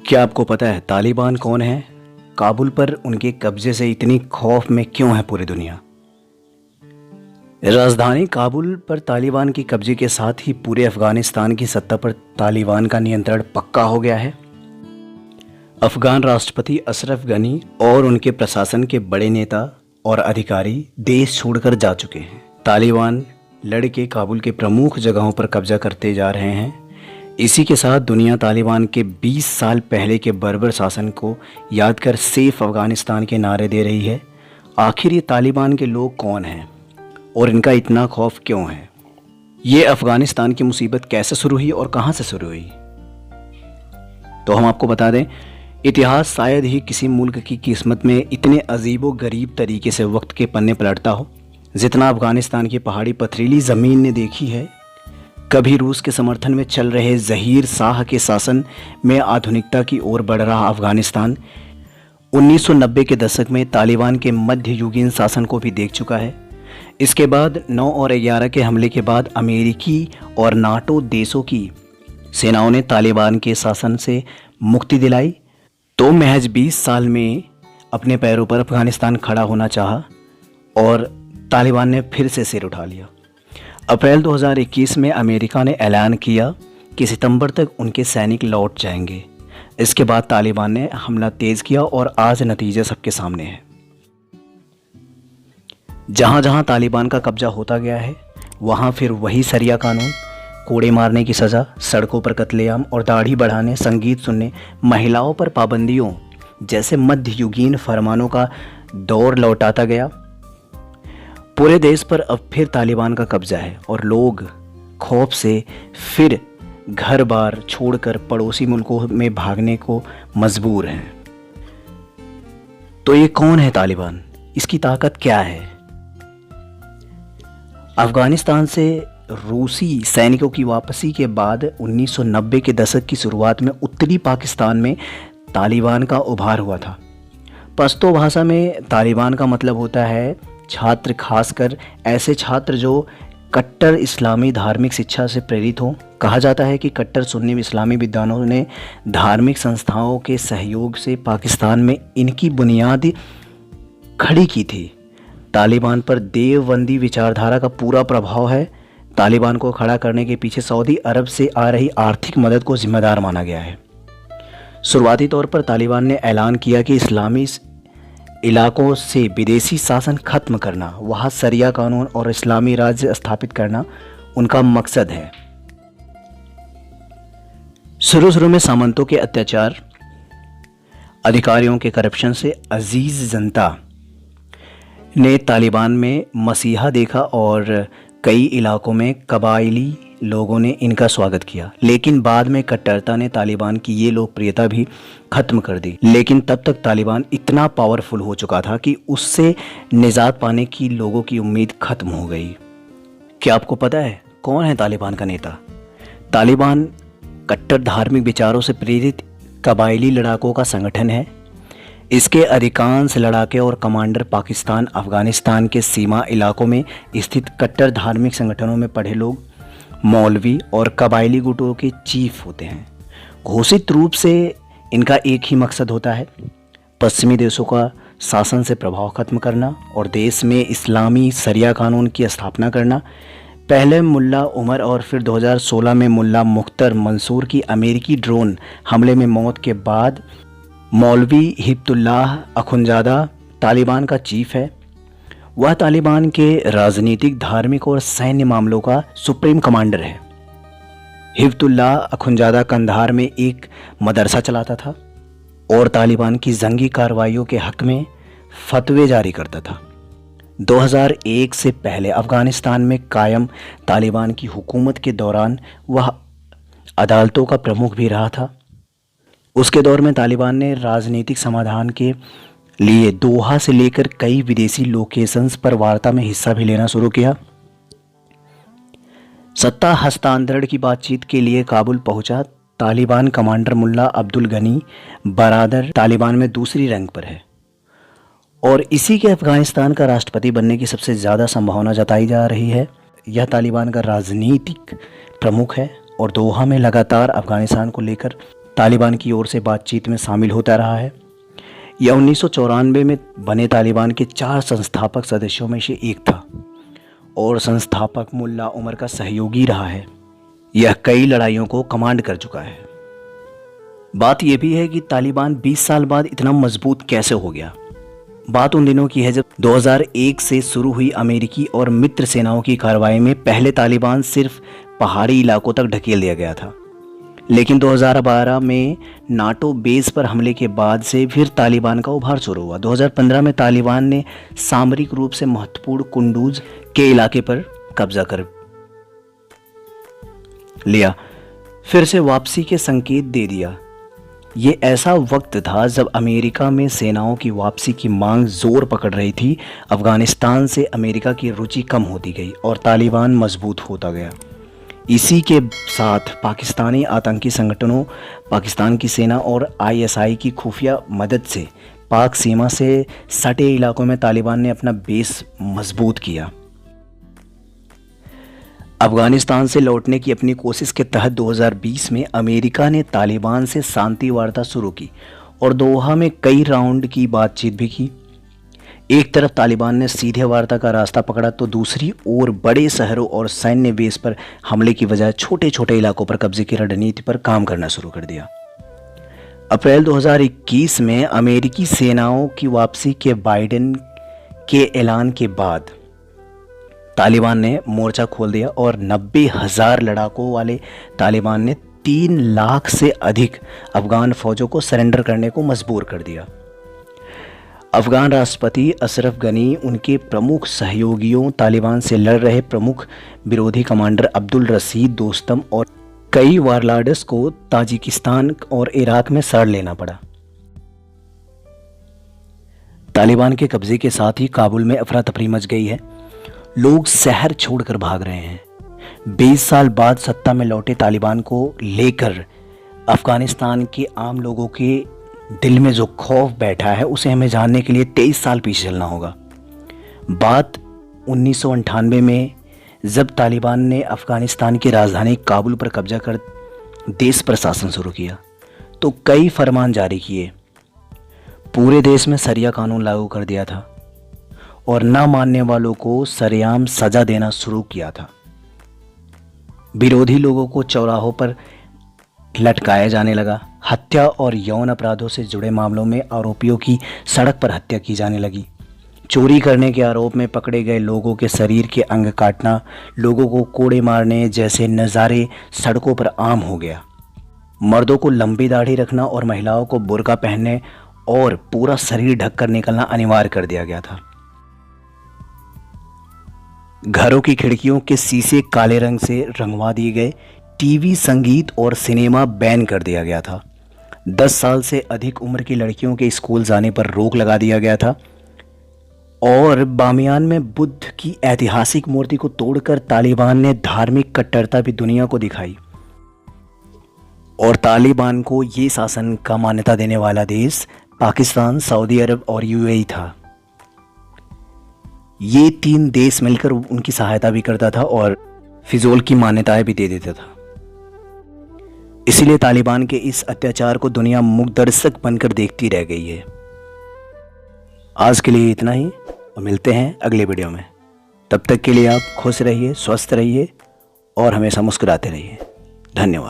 क्या आपको पता है तालिबान कौन है? काबुल पर उनके कब्जे से इतनी खौफ में क्यों है पूरी दुनिया? राजधानी काबुल पर तालिबान की कब्जे के साथ ही पूरे अफगानिस्तान की सत्ता पर तालिबान का नियंत्रण पक्का हो गया है। अफगान राष्ट्रपति अशरफ गनी और उनके प्रशासन के बड़े नेता और अधिकारी देश छोड़कर जा चुके हैं। तालिबान लड़के काबुल के प्रमुख जगहों पर कब्जा करते जा रहे हैं। इसी के साथ दुनिया तालिबान के 20 साल पहले के बर्बर शासन को याद कर सेफ अफगानिस्तान के नारे दे रही है। आखिर ये तालिबान के लोग कौन हैं और इनका इतना खौफ क्यों है? ये अफगानिस्तान की मुसीबत कैसे शुरू हुई और कहां से शुरू हुई? तो हम आपको बता दें, इतिहास शायद ही किसी मुल्क की किस्मत में इतने अजीबो गरीब तरीके से वक्त के पन्ने पलटता हो जितना अफगानिस्तान की पहाड़ी पथरीली ज़मीन ने देखी है। कभी रूस के समर्थन में चल रहे ज़हीर शाह के शासन में आधुनिकता की ओर बढ़ रहा अफगानिस्तान 1990 के दशक में तालिबान के मध्ययुगीन शासन को भी देख चुका है। इसके बाद 9 और 11 के हमले के बाद अमेरिकी और नाटो देशों की सेनाओं ने तालिबान के शासन से मुक्ति दिलाई तो महज 20 साल में अपने पैरों पर अफगानिस्तान खड़ा होना चाहा और तालिबान ने फिर से सिर उठा लिया। अप्रैल 2021 में अमेरिका ने ऐलान किया कि सितंबर तक उनके सैनिक लौट जाएंगे। इसके बाद तालिबान ने हमला तेज किया और आज नतीजा सबके सामने है। जहां जहां तालिबान का कब्जा होता गया है वहां फिर वही सरिया कानून, कोड़े मारने की सज़ा, सड़कों पर कत्लेआम और दाढ़ी बढ़ाने, संगीत सुनने, महिलाओं पर पाबंदियों जैसे मध्ययुगीन फरमानों का दौर लौटाता गया। पूरे देश पर अब फिर तालिबान का कब्जा है और लोग खौफ से फिर घर बार छोड़कर पड़ोसी मुल्कों में भागने को मजबूर हैं। तो ये कौन है तालिबान? इसकी ताकत क्या है? अफगानिस्तान से रूसी सैनिकों की वापसी के बाद 1990 के दशक की शुरुआत में उत्तरी पाकिस्तान में तालिबान का उभार हुआ था। पश्तो भाषा में तालिबान का मतलब होता है छात्र, खासकर ऐसे छात्र जो कट्टर इस्लामी धार्मिक शिक्षा से प्रेरित हों। कहा जाता है कि कट्टर सुन्नी इस्लामी विद्वानों ने धार्मिक संस्थाओं के सहयोग से पाकिस्तान में इनकी बुनियाद खड़ी की थी। तालिबान पर देवबंदी विचारधारा का पूरा प्रभाव है। तालिबान को खड़ा करने के पीछे सऊदी अरब से आ रही आर्थिक मदद को जिम्मेदार माना गया है। शुरुआती तौर पर तालिबान ने ऐलान किया कि इस्लामी इलाकों से विदेशी शासन खत्म करना, वहां सरिया कानून और इस्लामी राज्य स्थापित करना उनका मकसद है। शुरू में सामंतों के अत्याचार, अधिकारियों के करप्शन से अजीज जनता ने तालिबान में मसीहा देखा और कई इलाकों में कबायली लोगों ने इनका स्वागत किया। लेकिन बाद में कट्टरता ने तालिबान की ये लोकप्रियता भी खत्म कर दी। लेकिन तब तक तालिबान इतना पावरफुल हो चुका था कि उससे निजात पाने की लोगों की उम्मीद खत्म हो गई। क्या आपको पता है कौन है तालिबान का नेता? तालिबान कट्टर धार्मिक विचारों से प्रेरित कबायली लड़ाकों का संगठन है। इसके अधिकांश लड़ाके और कमांडर पाकिस्तान, अफगानिस्तान के सीमा इलाकों में स्थित कट्टर धार्मिक संगठनों में पढ़े लोग, मौलवी और कबायली गुटों के चीफ होते हैं। घोषित रूप से इनका एक ही मकसद होता है पश्चिमी देशों का शासन से प्रभाव खत्म करना और देश में इस्लामी सरिया कानून की स्थापना करना। पहले मुल्ला उमर और फिर 2016 में मुल्ला मुख्तर मंसूर की अमेरिकी ड्रोन हमले में मौत के बाद मौलवी हिब्तुल्लाह अखुंजादा तालिबान का चीफ है। वह तालिबान के राजनीतिक, धार्मिक और सैन्य मामलों का सुप्रीम कमांडर है। हिब्तुल्लाह अखुंजादा कंधार में एक मदरसा चलाता था और तालिबान की जंगी कार्रवाइयों के हक में फतवे जारी करता था। 2001 से पहले अफगानिस्तान में कायम तालिबान की हुकूमत के दौरान वह अदालतों का प्रमुख भी रहा था। उसके दौर में तालिबान ने राजनीतिक समाधान के लिए दोहा से लेकर कई विदेशी लोकेशंस पर वार्ता में हिस्सा भी लेना शुरू किया। सत्ता हस्तांतरण की बातचीत के लिए काबुल पहुंचा तालिबान कमांडर मुल्ला अब्दुल गनी बरादर तालिबान में दूसरी रैंक पर है और इसी के अफगानिस्तान का राष्ट्रपति बनने की सबसे ज़्यादा संभावना जताई जा रही है। यह तालिबान का राजनीतिक प्रमुख है और दोहा में लगातार अफगानिस्तान को लेकर तालिबान की ओर से बातचीत में शामिल होता रहा है। यह 1994 में बने तालिबान के 4 संस्थापक सदस्यों में से एक था और संस्थापक मुल्ला उमर का सहयोगी रहा है। यह कई लड़ाइयों को कमांड कर चुका है। बात यह भी है कि तालिबान 20 साल बाद इतना मजबूत कैसे हो गया। बात उन दिनों की है जब 2001 से शुरू हुई अमेरिकी और मित्र सेनाओं की कार्रवाई में पहले तालिबान सिर्फ पहाड़ी इलाकों तक ढकेल दिया गया था, लेकिन 2012 में नाटो बेस पर हमले के बाद से फिर तालिबान का उभार शुरू हुआ। 2015 में तालिबान ने सामरिक रूप से महत्वपूर्ण कुंडूज के इलाके पर कब्जा कर लिया, फिर से वापसी के संकेत दे दिया। ये ऐसा वक्त था जब अमेरिका में सेनाओं की वापसी की मांग जोर पकड़ रही थी। अफगानिस्तान से अमेरिका की रुचि कम होती गई और तालिबान मजबूत होता गया। इसी के साथ पाकिस्तानी आतंकी संगठनों, पाकिस्तान की सेना और आईएसआई की खुफिया मदद से पाक सीमा से सटे इलाकों में तालिबान ने अपना बेस मजबूत किया। अफगानिस्तान से लौटने की अपनी कोशिश के तहत 2020 में अमेरिका ने तालिबान से शांति वार्ता शुरू की और दोहा में कई राउंड की बातचीत भी की। एक तरफ तालिबान ने सीधे वार्ता का रास्ता पकड़ा तो दूसरी ओर बड़े शहरों और सैन्य बेस पर हमले की बजाय छोटे छोटे इलाकों पर कब्जे की रणनीति पर काम करना शुरू कर दिया। अप्रैल 2021 में अमेरिकी सेनाओं की वापसी के बाइडेन के ऐलान के बाद तालिबान ने मोर्चा खोल दिया और 90,000 लड़ाकों वाले तालिबान ने 3 लाख से अधिक अफगान फौजों को सरेंडर करने को मजबूर कर दिया। अफगान राष्ट्रपति अशरफ गनी, उनके प्रमुख सहयोगियों, तालिबान से लड़ रहे प्रमुख विरोधी कमांडर अब्दुल रशीद दोस्तम और कई वारलॉर्ड्स को ताजिकिस्तान और इराक में शरण लेना पड़ा। तालिबान के कब्जे के साथ ही काबुल में अफरा तफरी मच गई है। लोग शहर छोड़कर भाग रहे हैं। 20 साल बाद सत्ता में लौटे तालिबान को लेकर अफगानिस्तान के आम लोगों के दिल में जो खौफ बैठा है उसे हमें जानने के लिए 23 साल पीछे चलना होगा। बात 1998 में जब तालिबान ने अफगानिस्तान की राजधानी काबुल पर कब्जा कर देश पर शासन शुरू किया तो कई फरमान जारी किए, पूरे देश में शरिया कानून लागू कर दिया था और ना मानने वालों को सरेआम सजा देना शुरू किया था। विरोधी लोगों को चौराहों पर लटकाया जाने लगा। हत्या और यौन अपराधों से जुड़े मामलों में आरोपियों की सड़क पर हत्या की जाने लगी। चोरी करने के आरोप में पकड़े गए लोगों के शरीर के अंग काटना, लोगों को कोड़े मारने जैसे नज़ारे सड़कों पर आम हो गया। मर्दों को लंबी दाढ़ी रखना और महिलाओं को बुर्का पहनने और पूरा शरीर ढककर निकलना अनिवार्य कर दिया गया था। घरों की खिड़कियों के शीशे काले रंग से रंगवा दिए गए। टीवी, संगीत और सिनेमा बैन कर दिया गया था। 10 साल से अधिक उम्र की लड़कियों के स्कूल जाने पर रोक लगा दिया गया था और बामियान में बुद्ध की ऐतिहासिक मूर्ति को तोड़कर तालिबान ने धार्मिक कट्टरता भी दुनिया को दिखाई। और तालिबान को ये शासन का मान्यता देने वाला देश पाकिस्तान, सऊदी अरब और यूएई था। ये 3 देश मिलकर उनकी सहायता भी करता था और फिजूल की मान्यताएं भी दे देता था। इसीलिए तालिबान के इस अत्याचार को दुनिया मुखदर्शक बनकर देखती रह गई है। आज के लिए इतना ही और मिलते हैं अगले वीडियो में। तब तक के लिए आप खुश रहिए, स्वस्थ रहिए और हमेशा मुस्कुराते रहिए। धन्यवाद।